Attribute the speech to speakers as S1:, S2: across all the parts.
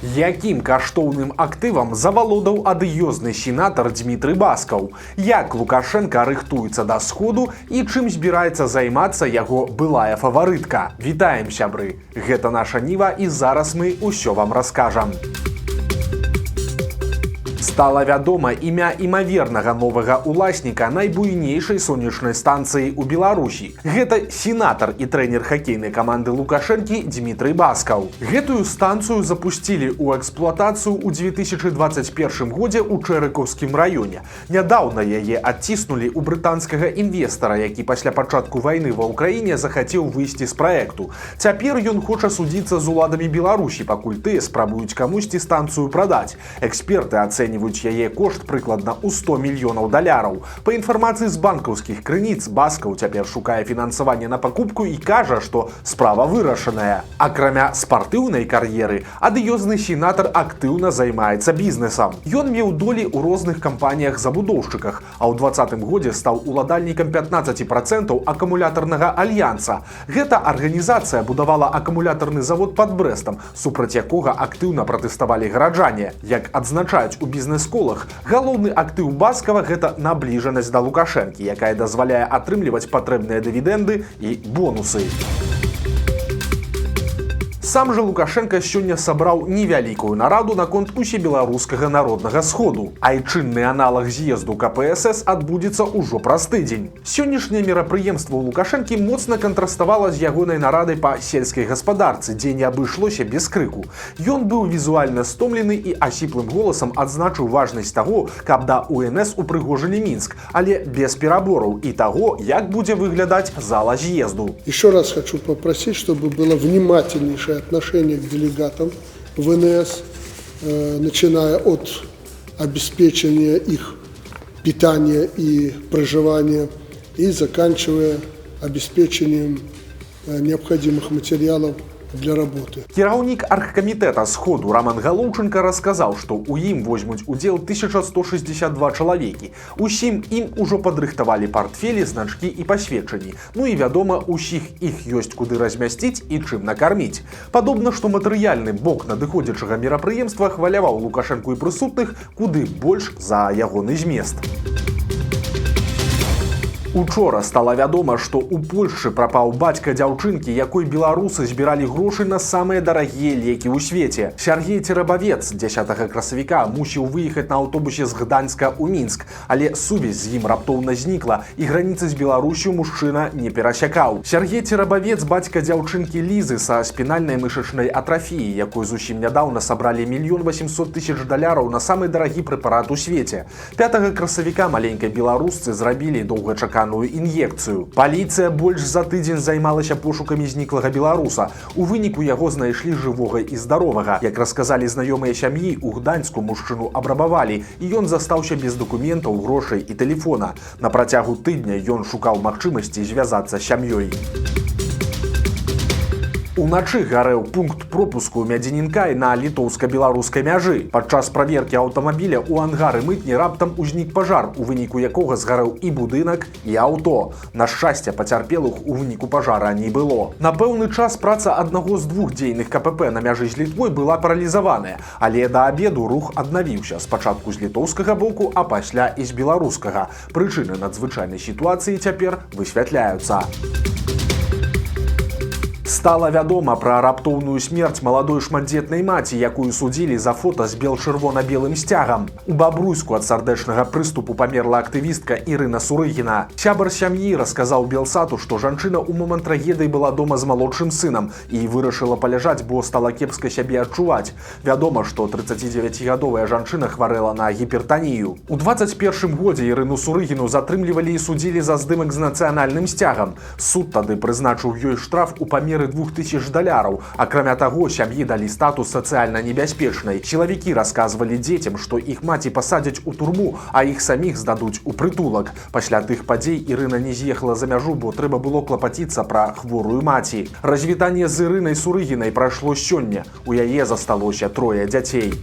S1: Якім каштоўным актывам завалодаў адыёзны сенатар Дмітрый Баскаў? Як Лукашенко рыхтуецца да сходу і чым збіраецца займацца яго былая фаварытка? Вітаем, сябры! Гэта наша Ніва і зараз мы ўсё вам раскажам. Стала вядома імя імавернага новага ўласніка найбуйнейшай сонечнай станцыі ў Беларусі. Гэта сенатар і трэнер хакейнай каманды Лукашэнкі Дмітрый Баскаў. Гэтую станцыю запусцілі ў эксплуатацыю ў 2021 годзе ў Чэрыкаўскім раёне. Нядаўна яе адціснулі ў брытанскага інвестара, які пасля пачатку вайны ва ўкраіне захацеў выйсці з праекту. Цяпер ён хоча судзіцца з уладамі Беларусі, пакуль тыя спрабуюць камусьці станцыю прадаць. Эксперты ацэньваюць яе кошт прыкладна ў 100 мільёнаў даляраў. Па інфармацыі з банкаўскіх крыніц, Баскаў цяпер шукае фінансаванне на пакупку і кажа, што справа вырашаная. Акрамя спартыўнай кар'еры, адыёзны сенатар актыўна займаецца бізнесам. Ён меў долі ў розных кампаніях-забудоўшчыках, а ў 2020 годзе стаў уладальнікам 15% акумулятарнага альянса. Гэта арганізацыя будавала акумулятарны завод пад Брэстам, супраць якога актыўна пратэставалі гараджане. Як адзначаюць у бізнес-колах, галоўны актыў Баскава – гэта набліжанасць да Лукашэнкі, якая дазваляе атрымліваць патрэбныя дывідэнды і бонусы. Сам жа Лукашенко сёння сабраў невялікую нараду наконт усебеларускага народнага сходу. Айчынны аналаг з'езду КПСС адбудзецца ўжо праз тыдзень. Сённяшняе мерапрыемства ў Лукашэнкі моцна кантраставала з ягонай нарадай па сельскай гаспадарцы, дзе не абышлося без крыку. Ён быў візуальна стомлены і асіплым голасам адзначыў важнасць таго, каб да УНС упрыгожылі Мінск, але без перабораў і таго, як будзе выглядаць зала з'езду.
S2: Еще раз хочу попросить, чтобы было внимательнейшее отношение к делегатам ВНС, начиная от обеспечения их питания и проживания и заканчивая обеспечением необходимых материалов для работы.
S1: Кіраўнік аргкамітэта сходу Роман Галоўченко расказаў, што ў ім возьмуць удзел 1162 чалавекі. Усім ім ужо падрыхтавалі партфелі, значкі і пасведчанні. Ну і вядома, усіх іх ёсць куды размясціць і чым накарміць. Падобна, што матэрыяльны бок надыходзячага мерапрыемства хваляваў Лукашэнку і прысутных куды больш за ягоны змест. Учора стала вядома, што ў Польшчы прапаў бацька дзяўчынкі, якой беларусы збіралі грошы на самыя дарагія лекі ў свеце. Сяргей Церабавец 10 красавіка мусіў выехаць на аўтобусе з Гданьска ў Мінск, але сувязь з ім раптоўна знікла і граніцы з Беларусю мужчына не перасякаў. Сяргей Церабавец бацька дзяўчынкі Лізы са спінальнай мышачнай атрафіяй, якой зусім нядаўна сабралі $1 800 000 на самы дарагі прэпарат у свеце. 5 красавіка маленькай беларусцы зрабілі доўгачаканую ін'екцыю. Паліцыя больш за тыдзень займалася пошукамі зніклага беларуса. У выніку яго знайшлі жывога і здаровага. Як расказалі знаёмыя сям'і, у Гданьску мужчыну абрабавалі, і ён застаўся без дакументаў, грошай і тэлефона. На працягу тыдня ён шукаў магчымасці звязацца з сям'ёй. Уначы гарэў пункт пропуску Мядзінінкай на літоўска-беларускай мяжы. Падчас праверкі аўтамабіля ў ангары мытні раптам узнік пажар, у выніку якога згарэў і будынак, і аўто. На шчасце, пацярпелых у выніку пажара не было. На пэўны час праца аднаго з двух дзейных КПП на мяжы з Літвой была паралізаваная, але да абеду рух аднавіўся, спачатку з літоўскага боку, а пасля і з беларускага. Прычыны надзвычайнай сітуацыі цяпер высвятляюцца. Стала вядома пра раптоўную смерць маладой шматдзетнай маці, якую судзілі за фота з бел-чырвона-белым сцягам. У Бабруйску ад сардэчнага прыступу памерла актывістка Ірына Сурыгіна. Сябар сям'і расказаў Белсату, што жанчына ў момант трагедыі была дома з малодшым сынам і вырашыла паляжаць, бо стала кепска сябе адчуваць. Вядома, што 39гадовая жанчына хварэла на гіпертанію. У 2021 годзе Ірыну Сурыгіну затрымлівалі і судзілі за здымак з нацыянальным сцягам. Суд тады прызначыў ёй штраф у памеры $2000. Акрамя таго, сям'і далі статус сацыяльна небяспечнай. Сілавікі расказвалі дзецям, што іх маці пасадзяць у турму, а іх саміх здадуць у прытулак. Пасля тых падзей Ірына не з'ехала за мяжу, бо трэба было клапаціцца пра хворую маці. Развітанне з Ірынай Сурыгінай прайшло сёння. У яе засталося 3 дзяцей.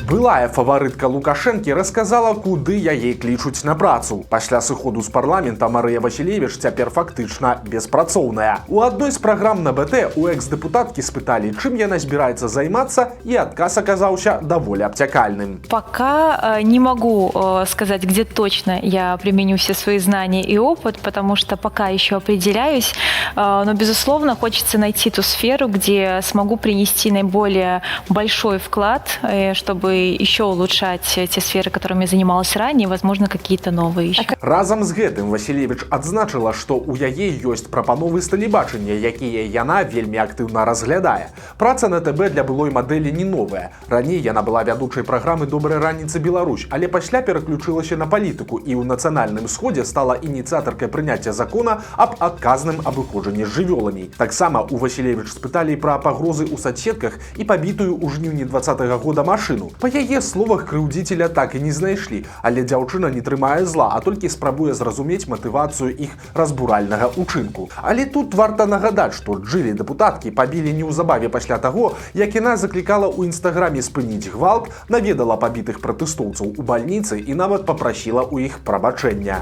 S1: Былая фаварытка Лукашэнкі расказала, куды яе клічуць на працу. Пасля сыходу з парламента Марыя Васілевіч цяпер фактычна беспрацоўная. У адной з праграм на БТ у экс-дэпутаткі спыталі, чым яна збіраецца займацца, і адказ аказаўся даволі абцякальным.
S3: Пока не могу сказать, где точно я применю все свои знания и опыт, потому что пока еще определяюсь, но, безусловно, хочется найти ту сферу, где смогу принести наиболее большой вклад, чтобы еще улучшать те сферы, которыми я занималась ранее, возможно, какие-то новые еще.
S1: Разам з гэтым Васілевіч адзначыла, што ў яе ёсць прапановы з тэлебачання, якія яна вельмі актыўна разглядае. Праца на ТБ для былой мадэлі не новая. Раней яна была вядучай праграмы «Добрая раніца, Беларусь», але пасля пераключылася на палітыку і ў нацыянальным сходзе стала ініцыятаркай прыняцця закона аб адказным абыходжанні з жывёламі. Таксама у Васілевіч спыталі пра пагрозы ў соцсетках і пабітую ў жніўні 2020 года машыну. Па яе словах, крыўдзіцеля так і не знайшлі, але дзяўчына не трымае зла, а толькі спрабуе зразумець матывацыю іх разбуральнага ўчынку. Але тут варта нагадаць, што Джылі дэпутаткі пабілі неўзабаве пасля таго, як яна заклікала ў інстаграме спыніць гвалт, наведала пабітых пратэстоўцаў у бальніцы і нават папрасіла ў іх прабачэння.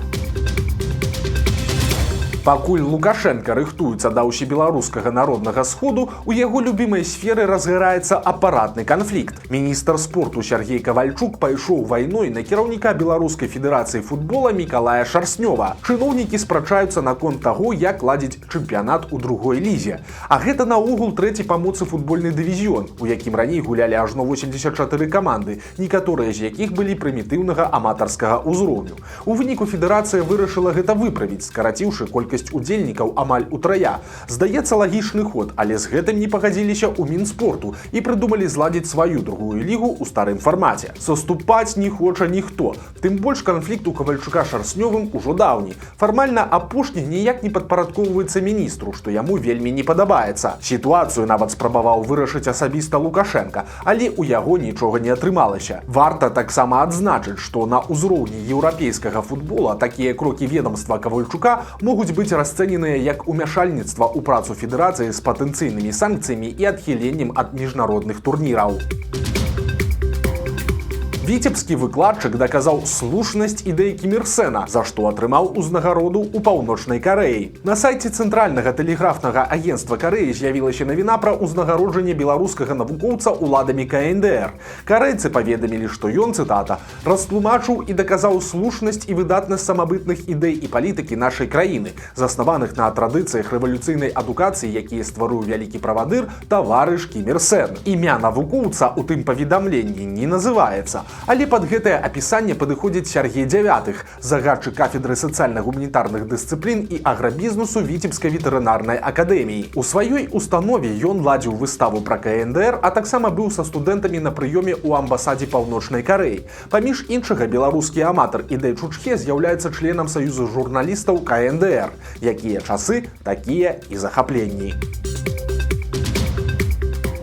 S1: Пакуль Лукашенко рыхтуецца да ўсебеларускага народнага сходу, у яго любімай сферы разгараецца апаратны канфлікт. Міністр спорту Сергей Кавальчук пайшоў вайной на кіраўніка Беларускай федэрацыі футбола Мікалая Шарснёва. Чыноўнікі спрачаюцца наконт таго, як ладзіць чэмпіянат у другой лізе. А гэта наогул трэці па моцы футбольны дывізіён, у якім раней гулялі ажно 84 каманды, некаторыя з якіх былі прымітыўнага аматарскага ўзроўню. У выніку федэрацыя вырашыла гэта выправіць, скараціўшы колькасць удзельнікаў амаль утрая. Здаецца, лагічны ход, але з гэтым не пагадзіліся ў Мінспорту і прыдумалі зладзіць сваю другую лігу ў старым фармаце. Саступаць не хоча ніхто. Тым больш канфлікт у Кавальчука Шарснёвым ужо даўні. Фармальна апошні ніяк не падпарадкоўваецца міністру, што яму вельмі не падабаецца. Сітуацыю нават спрабаваў вырашыць асабіста Лукашенка, але ў яго нічога не атрымалася. Варта таксама адзначыць, што на ўзроўні еўрапейскага футбола такія крокі ведамства Кавальчука могуць быць расцэненыя як умяшальніцтва ў працу федэрацыі з патэнцыйнымі санкцыямі і адхіленнем ад міжнародных турніраў. Віцебскі выкладчык даказаў слушнасць ідэй Кім Ір Сена, за што атрымаў узнагароду ў Паўночнай Карэі. На сайце Цэнтральнага тэлеграфнага агенцтва Карэі з'явілася навіна пра ўзнагароджанне беларускага навукоўца уладамі КНДР. Карэйцы паведамілі, што ён, цытата, растлумачыў і даказаў слушнасць і выдатнасць самабытных ідэй і палітыкі нашай краіны, заснаваных на традыцыях рэвалюцыйнай адукацыі, якія стварыў вялікі правадыр таварыш Кім Ір Сен. Імя навукоўца ў тым паведамленні не называецца. Але пад гэтае апісанне падыходзіць Сергей Дзявятых, загадчык кафедры сацыяльна-гуманітарных дысцыплін і аграбізнесу Віцебскай ветэрынарнай акадэміі. У сваёй установе ён ладзіў выставу пра КНДР, а таксама быў са студэнтамі на прыёме ў амбасадзе Паўночнай Карэі. Паміж іншага, беларускі аматар Ідэй Чучхе з'яўляецца членам саюзу журналістаў КНДР. Якія часы, такія і захапленні.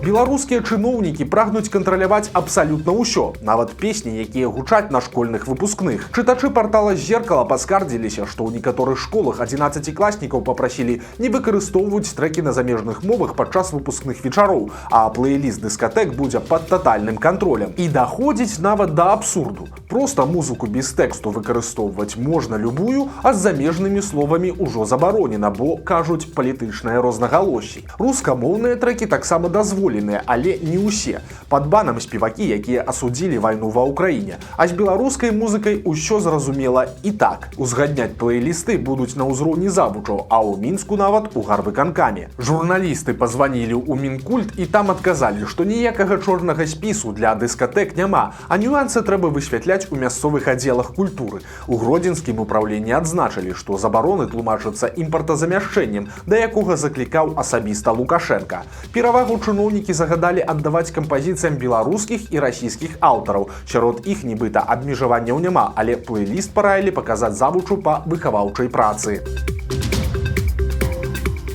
S1: Беларускія чыноўнікі прагнуць кантраляваць абсалютна ўсё, нават песні, якія гучаць на школьных выпускных. Чытачы партала «Зеркала» паскардзіліся, што ў некаторых школах 11класнікаў папрасілі не выкарыстоўваць трекі на замежных мовах падчас выпускных вечароў, а плейліст дыскатэк будзе пад татальным кантролем. І даходзіць нават да абсурду. Проста музыку без тэксту выкарыстоўваць можна любую, а з замежнымі словамі ўжо забаронена, бо, кажуць, палітычнае рознагалоссі. Рускамоўныя трэкі таксама дазволены, але не ўсе. Пад банам спевакі, якія асудзілі вайну ва Ўкраіне. А з беларускай музыкай усё зразумела і так. Узгадняць плейлісты будуць на ўзроўні завучаў, а ў Мінску нават у гарвыканкаме. Журналісты пазванілі ў Мінкульт і там адказалі, што ніякага чорнага спісу для дыскатэк няма, а нюансы трэба высвятляць у мясцовых аддзелах культуры. У гродзенскім упраўленні адзначылі, што забароны тлумачацца імпартазамяшчэннем, да якога заклікаў асабіста Лукашенка. Перавагу чыноўнікі загадалі аддаваць кампазіцыям беларускіх і расійскіх аўтараў. Сярод іх нібыта абмежаванняў няма, але плейліст параілі паказаць завучу па выхаваўчай працы.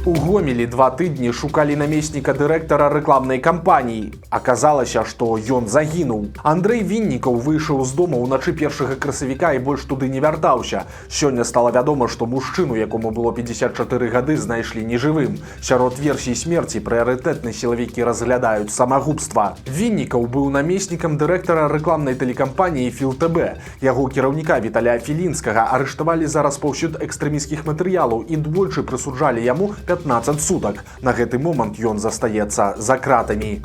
S1: У Гомелі 2 тыдні шукалі намесніка дырэктара рэкламнай кампаніі. Аказалася, што ён загінуў. Андрэй Віннікаў выйшаў з дома ўначы 1 красавіка і больш туды не вяртаўся. Сёння стала вядома, што мужчыну, якому было 54 гады, знайшлі нежывым. Сярод версій смерці прыярытэтна сілавікі разглядаюць самагубства. Віннікаў быў намеснікам дырэктара рэкламнай тэлекампаніі «Філ-ТБ». Яго кіраўніка Віталія Філінскага арыштавалі за распаўсюд экстрэміскіх матэрыялаў і двойчы прысуджалі яму 15 сутак. На гэты момант ён застаецца за кратамі.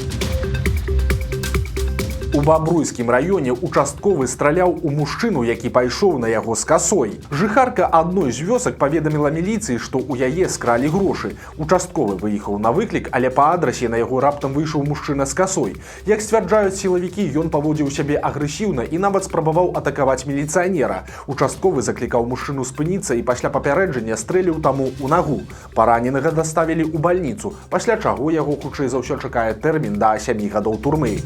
S1: У Бабруйскім раёне участковы страляў у мужчыну, які пайшоў на яго з касой. Жыхарка адной з вёсак паведаміла міліцыі, што ў яе скралі грошы. Участковы выехаў на выклік, але па адрасе на яго раптам выйшаў мужчына з касой. Як сцвярджаюць сілавікі, ён паводзіў сябе агрэсіўна і нават спрабаваў атакаваць міліцыянера. Участковы заклікаў мужчыну спыніцца і пасля папярэджання стрэліў таму ў нагу. Параненага даставілі ў бальніцу, пасля чаго яго хутчэй за ўсё чакае тэрмін да 7 гадоў турмы.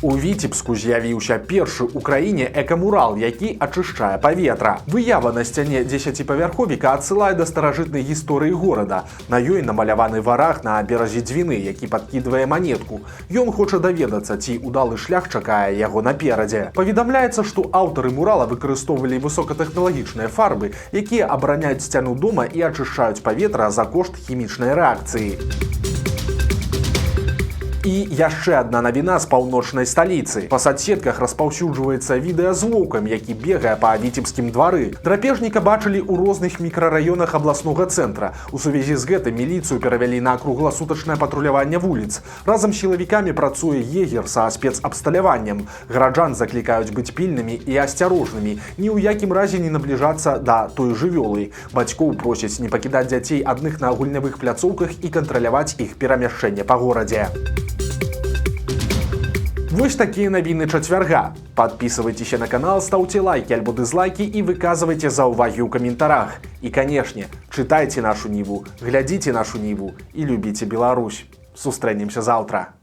S1: У Віцебску з'явіўся першы ў краіне экамурал, які ачышчае паветра. Выява на сцяне 10павярховіка адсылае да старажытнай гісторыі горада. На ёй намаляваны вараг на беразе Двіны, які падкідвае манетку. Ён хоча даведацца, ці ўдалы шлях чакае яго наперадзе. Паведамляецца, што аўтары мурала выкарыстоўвалі высокатэхналагічныя фарбы, якія абараняюць сцяну дома і ачышчаюць паветра за кошт хімічнай рэакцыі. І яшчэ адна навіна з паўночнай сталіцы. Па садсетках распаўсюджваецца відэа з воўкам, які бегае па віцебскім двары. Драпежніка бачылі ў розных мікрараёнах абласнога цэнтра. У сувязі з гэтым міліцыю перавялі на кругласутачнае патруляванне вуліц. Разам з сілавікамі працуе егер са спецабсталяваннем. Гараджан заклікаюць быць пільнымі і асцярожнымі, ні ў якім разе не набліжацца да той жывёлы. Бацькоў просяць не пакідаць дзяцей адных на гульнявых пляцоўках і кантраляваць іх перамяшчэнне па горадзе. Вось такія навіны чацвярга. Падпісывайцеся на канал, стаўце лайкі альбо дызлайкі і выказвайце заўвагі ў каментарах. І, канешне, чытайце нашу Ніву, глядзіце нашу Ніву і любіце Беларусь. Сустрэнемся заўтра.